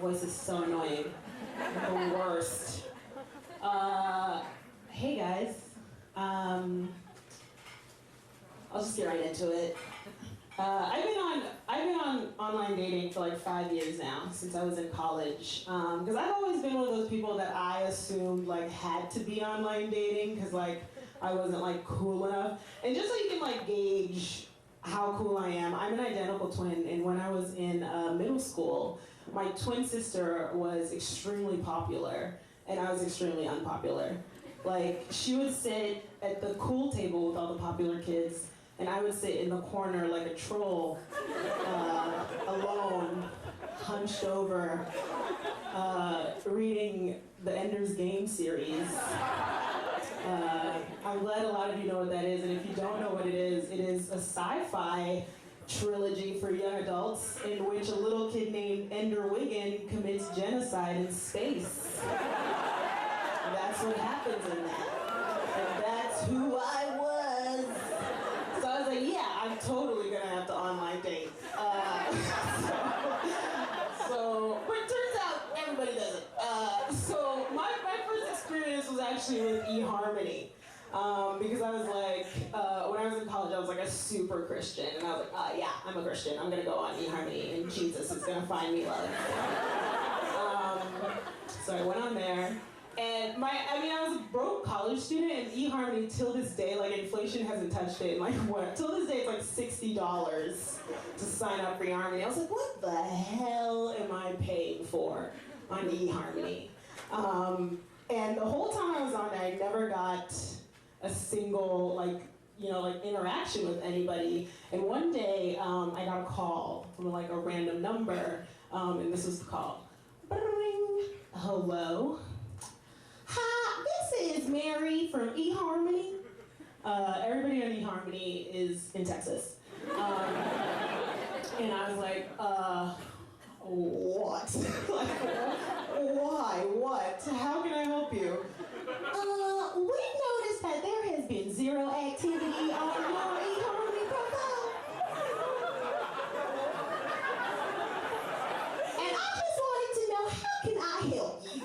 voice is so annoying. The worst. Hey guys. I'll just get right into it. I've been on online dating for like 5 years now, since I was in college. Because I've always been one of those people that I assumed like had to be online dating because like I wasn't like cool enough. And just so you can like gauge how cool I am, I'm an identical twin, and when I was in middle school, my twin sister was extremely popular, and I was extremely unpopular. Like, she would sit at the cool table with all the popular kids, and I would sit in the corner like a troll, alone, hunched over, reading the Ender's Game series. I'm glad a lot of you know what that is, and if you don't know what it is a sci-fi trilogy for young adults in which a little kid named Ender Wiggin commits genocide in space. That's what happens in that. And that's who I was. So I was like, yeah, I'm totally gonna have to online date. But it turns out everybody does it. So my first experience was actually with eHarmony. Because I was like, when I was in college, I was like a super Christian. And I was like, yeah, I'm a Christian. I'm gonna go on eHarmony and Jesus is gonna find me love. So I went on there. And I was a broke college student, and eHarmony till this day, like inflation hasn't touched it. Like what? Till this day, it's like $60 to sign up for eHarmony. I was like, what the hell am I paying for on eHarmony? And the whole time I was on there, I never got a single interaction with anybody. And one day, I got a call from like a random number, and this was the call. Bring. Hello. Hi, this is Mary from eHarmony. Everybody on eHarmony is in Texas. And I was like, what? Like, why? What? How can I help you? We've noticed that there has been zero activity on your eHarmony profile. And I just wanted to know, how can I help you?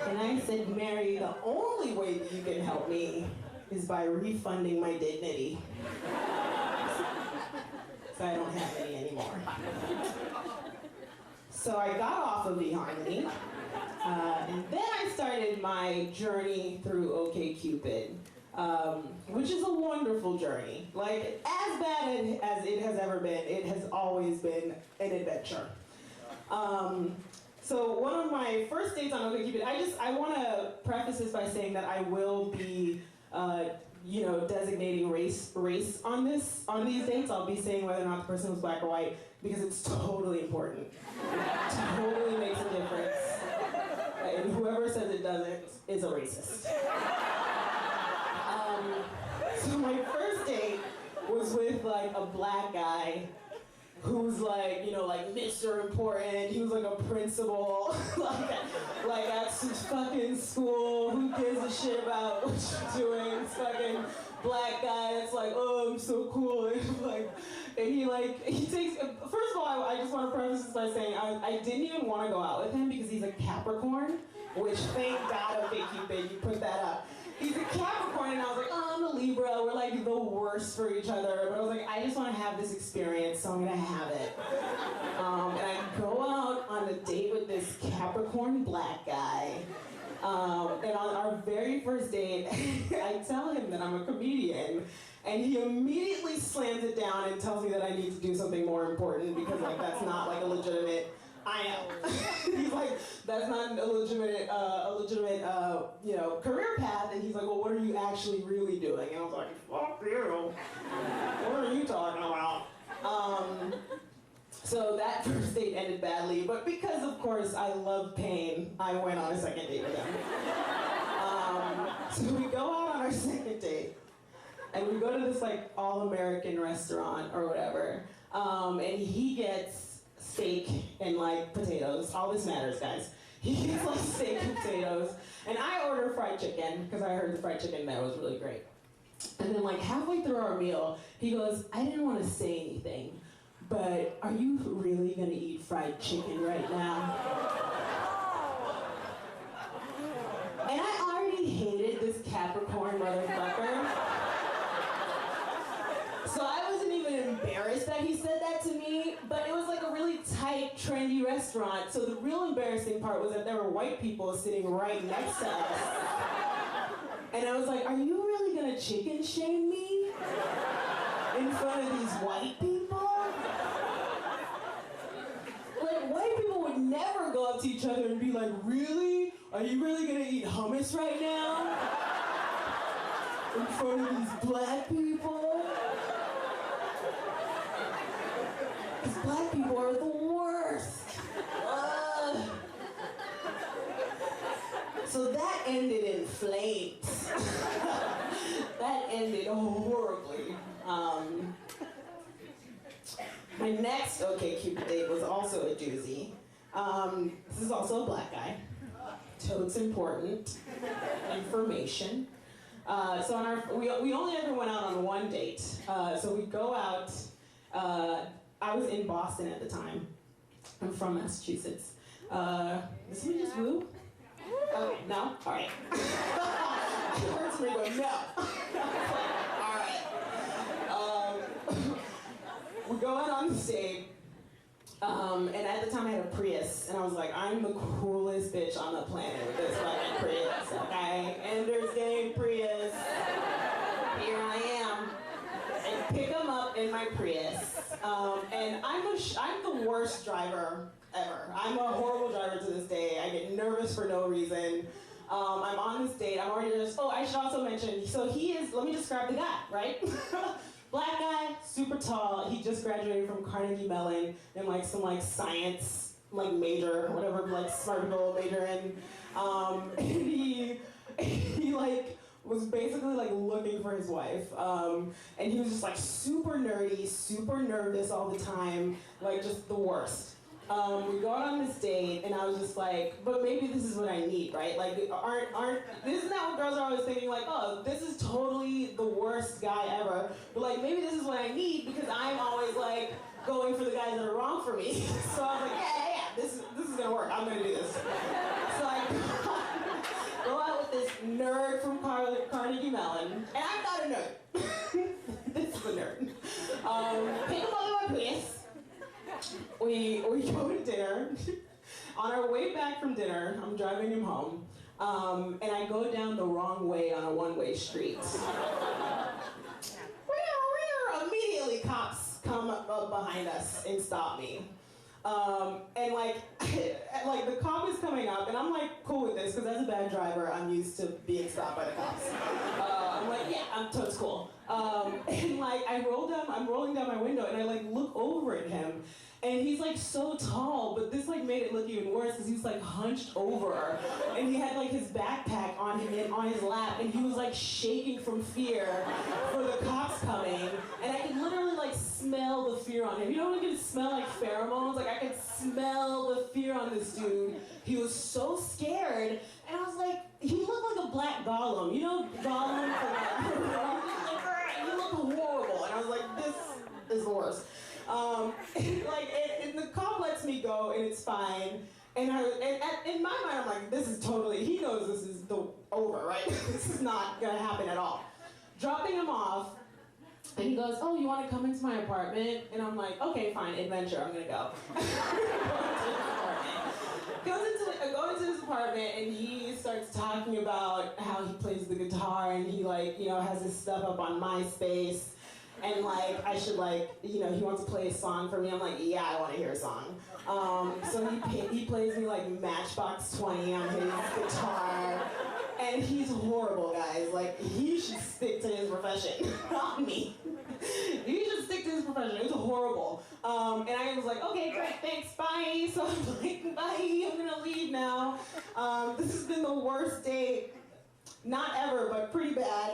And I said, Mary, the only way that you can help me is by refunding my dignity. So I don't have any anymore. So I got off of eHarmony, and then I started my journey through OkCupid, which is a wonderful journey. Like, as bad as it has ever been, it has always been an adventure. So one of my first dates on OkCupid, I want to preface this by saying that I will be, designating race on these dates. I'll be saying whether or not the person was black or white because it's totally important. It totally makes a difference. And whoever says it doesn't is a racist. So my first date was with like a black guy who's like, Mr. Important. He was like a principal, like at some fucking school. Who gives a shit about what you're doing? This fucking black guy that's like, oh, I'm so cool. And he takes, first of all, I just want to preface this by saying I didn't even want to go out with him because he's a Capricorn, which thank God, OkCupid, you put that up. He's a Capricorn, and I was like, oh, I'm a Libra, we're like the worst for each other. But I was like, I just want to have this experience, so I'm gonna have it. And I go out on a date with this Capricorn black guy. And on our very first date, I tell him that I'm a comedian. And he immediately slams it down and tells me that I need to do something more important because that's not like a legitimate, I am. He's like, that's not a legitimate, career path. And he's like, well, what are you actually really doing? And I was like, fuck you. What are you talking about? So that first date ended badly, but because of course I love pain, I went on a second date with him. So we go out on our second date, and we go to this like all-American restaurant or whatever, and he gets steak and like potatoes. All this matters, guys. He gets like steak and potatoes, and I order fried chicken because I heard the fried chicken there was really great. And then like halfway through our meal, he goes, I didn't want to say anything, but are you really gonna eat fried chicken right now? And I already hated this Capricorn motherfucker. So I wasn't even embarrassed that he said that to me, but it was like a really tight, trendy restaurant. So the real embarrassing part was that there were white people sitting right next to us. And I was like, are you really gonna chicken shame me in front of these white people? Like, white people would never go up to each other and be like, really? Are you really gonna eat hummus right now? In front of these black people? Because black people are the worst. So that ended in flames. That ended horribly. My next OkCupid date was also a doozy. This is also a black guy. Totes important information. So on our, we only ever went out on one date. So we go out. I was in Boston at the time. I'm from Massachusetts. Did somebody just woo? Okay, no? All right. I heard somebody go, no. All right. We're going on the date. And at the time I had a Prius, and I was like, I'm the coolest bitch on the planet with this fucking Prius, okay? Ender's Game Prius. Here I am. And pick him up in my Prius. And I'm the worst driver ever. I'm a horrible driver to this day. I get nervous for no reason. I'm on this date. I'm already just, oh, I should also mention, so he is, let me describe the guy, right? Black guy, super tall. He just graduated from Carnegie Mellon in like some like science like major, whatever like smart people major in. And he like was basically like looking for his wife. And he was just like super nerdy, super nervous all the time, like just the worst. We go out on this date, and I was just like, but maybe this is what I need, right? Like, isn't that what girls are always thinking? Like, oh, this is totally the worst guy ever. But like, maybe this is what I need because I'm always like going for the guys that are wrong for me. So I was like, yeah, this is gonna work. I'm gonna do this. So I go out with this nerd from Carnegie Mellon, and I'm not a nerd. This is a nerd. Pick him up in my place. We go to dinner. On our way back from dinner, I'm driving him home, and I go down the wrong way on a one-way street. Immediately, cops come up behind us and stop me. And like the cop is coming up, and I'm like cool with this because as a bad driver, I'm used to being stopped by the cops. I'm like, yeah, I'm totes cool. And like I'm rolling down my window, and I like look over at him. And he's like so tall, but this like made it look even worse because he was like hunched over, and he had like his backpack on him on his lap, and he was like shaking from fear for the cops coming, and I could literally like smell the fear on him. You know when you can smell like pheromones? Like I could smell the fear on this dude. He was so scared, and I was like, he looked like a black Gollum. You know Gollum from like, he looked horrible, and I was like, this is the worst. And the cop lets me go, and it's fine. And in my mind, I'm like, this is totally, he knows this is over, right? This is not gonna happen at all. Dropping him off, and he goes, oh, you wanna come into my apartment? And I'm like, okay, fine, adventure, I'm gonna go. I go into his apartment, and he starts talking about how he plays the guitar, and he like, has his stuff up on MySpace. And like, I should like, he wants to play a song for me. I'm like, yeah, I want to hear a song. So he plays me like Matchbox 20 on his guitar. And he's horrible, guys. Like, he should stick to his profession, not me. He should stick to his profession. It's horrible. And I was like, okay, great, thanks, bye. So I'm like, bye, I'm gonna leave now. This has been the worst date, not ever, but pretty bad.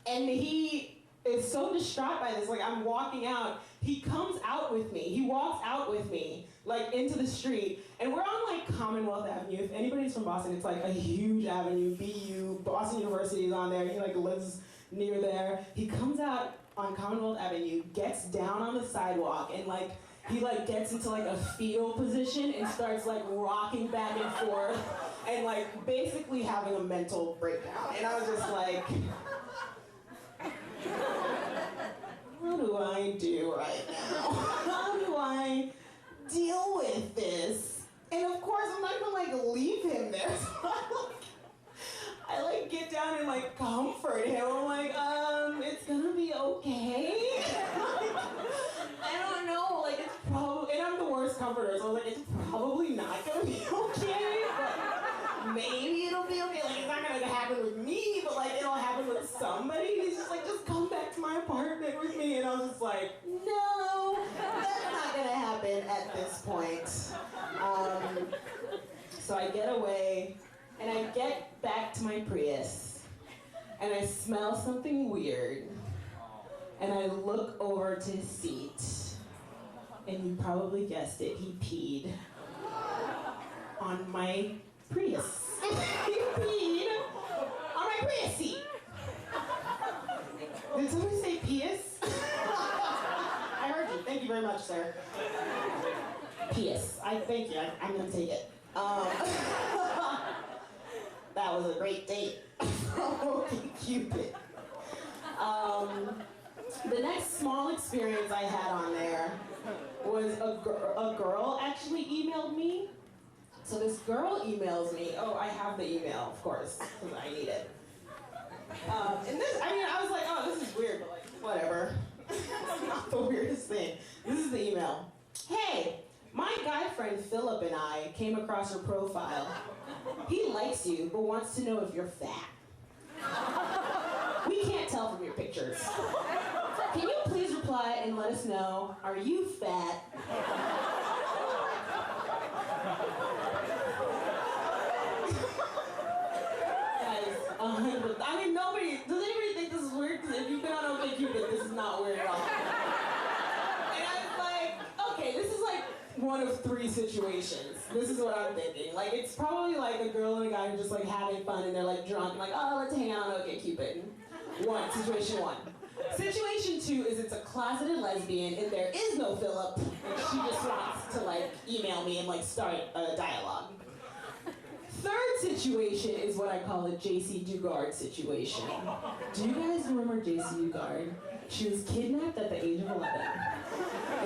And he is so distraught by this, like I'm walking out, he comes out with me, he walks out with me like into the street, and we're on like Commonwealth Avenue. If anybody's from Boston, it's like a huge avenue, BU, Boston University is on there. He like lives near there. He comes out on Commonwealth Avenue, gets down on the sidewalk, and like he like gets into like a fetal position and starts like rocking back and forth and like basically having a mental breakdown. And I was just like, what do I do right now? How do I deal with this? And of course, I'm not gonna like leave him there. So I like get down and like comfort him. I'm like, it's gonna be okay. I don't know, like it's probably, and I'm the worst comforter, so I was like, it's probably not gonna be okay, but maybe it'll be okay. Like it's not gonna happen with me, but like it'll happen with somebody. He's just like, just come back to my apartment with me. And I was just like, no, that's not gonna happen at this point. So I get away, and I get back to my Prius, and I smell something weird, and I look over to his seat, and you probably guessed it, he peed on my Prius. He peed on my Prius seat. Did somebody say Prius? I heard you. Thank you very much, sir. Prius. Thank you. I'm gonna take it. That was a great date from OkCupid. The next small experience I had on there was a girl actually emailed me. So this girl emails me. Oh, I have the email, of course, because I need it. And this, I mean, I was like, oh, this is weird, but like, whatever. It's not the weirdest thing. This is the email. Hey, my guy friend Philip and I came across your profile. He likes you, but wants to know if you're fat. We can't tell from your pictures. Can you please reply and let us know, are you fat? Guys, I mean, nobody, does anybody think this is weird? Because if you've been on OkCupid, this is not weird at all. And I was like, okay, this is like one of three situations. This is what I'm thinking. Like, it's probably like a girl and a guy who are just like having fun and they're like drunk and like, oh, let's hang out on OkCupid. Situation one. Situation two is it's a closeted lesbian and there is no Philip and she just wants to like email me and like start a dialogue. Third situation is what I call a JC Dugard situation. Do you guys remember JC Dugard? She was kidnapped at the age of 11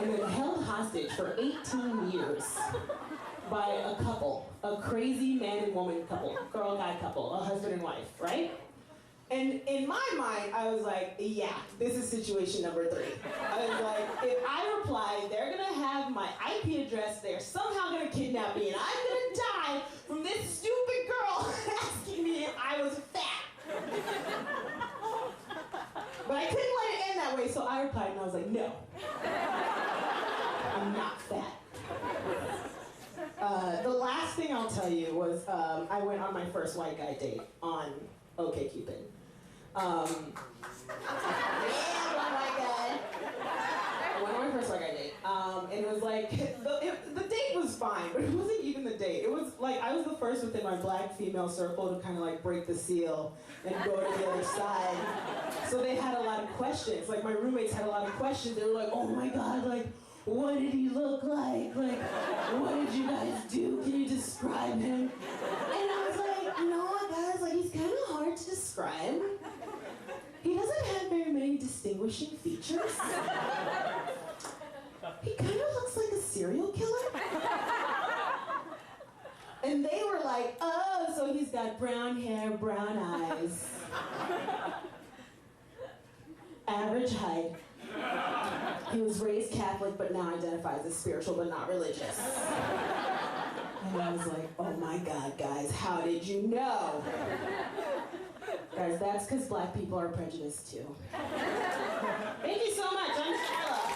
and then held hostage for 18 years by a couple, a crazy man and woman couple, girl-guy couple, a husband and wife, right? And in my mind, I was like, yeah, this is situation number 3. I was like, if I reply, they're gonna have my IP address, they're somehow gonna kidnap me, and I'm gonna die from this stupid girl asking me if I was fat. But I couldn't let it end that way, so I replied, and I was like, no. I'm not fat. The last thing I'll tell you was I went on my first white guy date on OkCupid. Yeah, one white guy. I went on my first white guy date. And it was like, the date was fine, but it wasn't even the date. It was like, I was the first within my black female circle to kind of like break the seal and go to the other side. So they had a lot of questions. Like my roommates had a lot of questions. They were like, oh my God, like, what did he look like? Like, what did you guys do? Can you describe him? And I was like, you know what, guys? Like, he's kind of hard to describe. He doesn't have very many distinguishing features. He kind of looks like a serial killer. And they were like, oh, so he's got brown hair, brown eyes. Average height. He was raised Catholic, but now identifies as spiritual, but not religious. And I was like, oh my God, guys, how did you know? Guys, that's because black people are prejudiced too. Thank you so much. I'm Charla.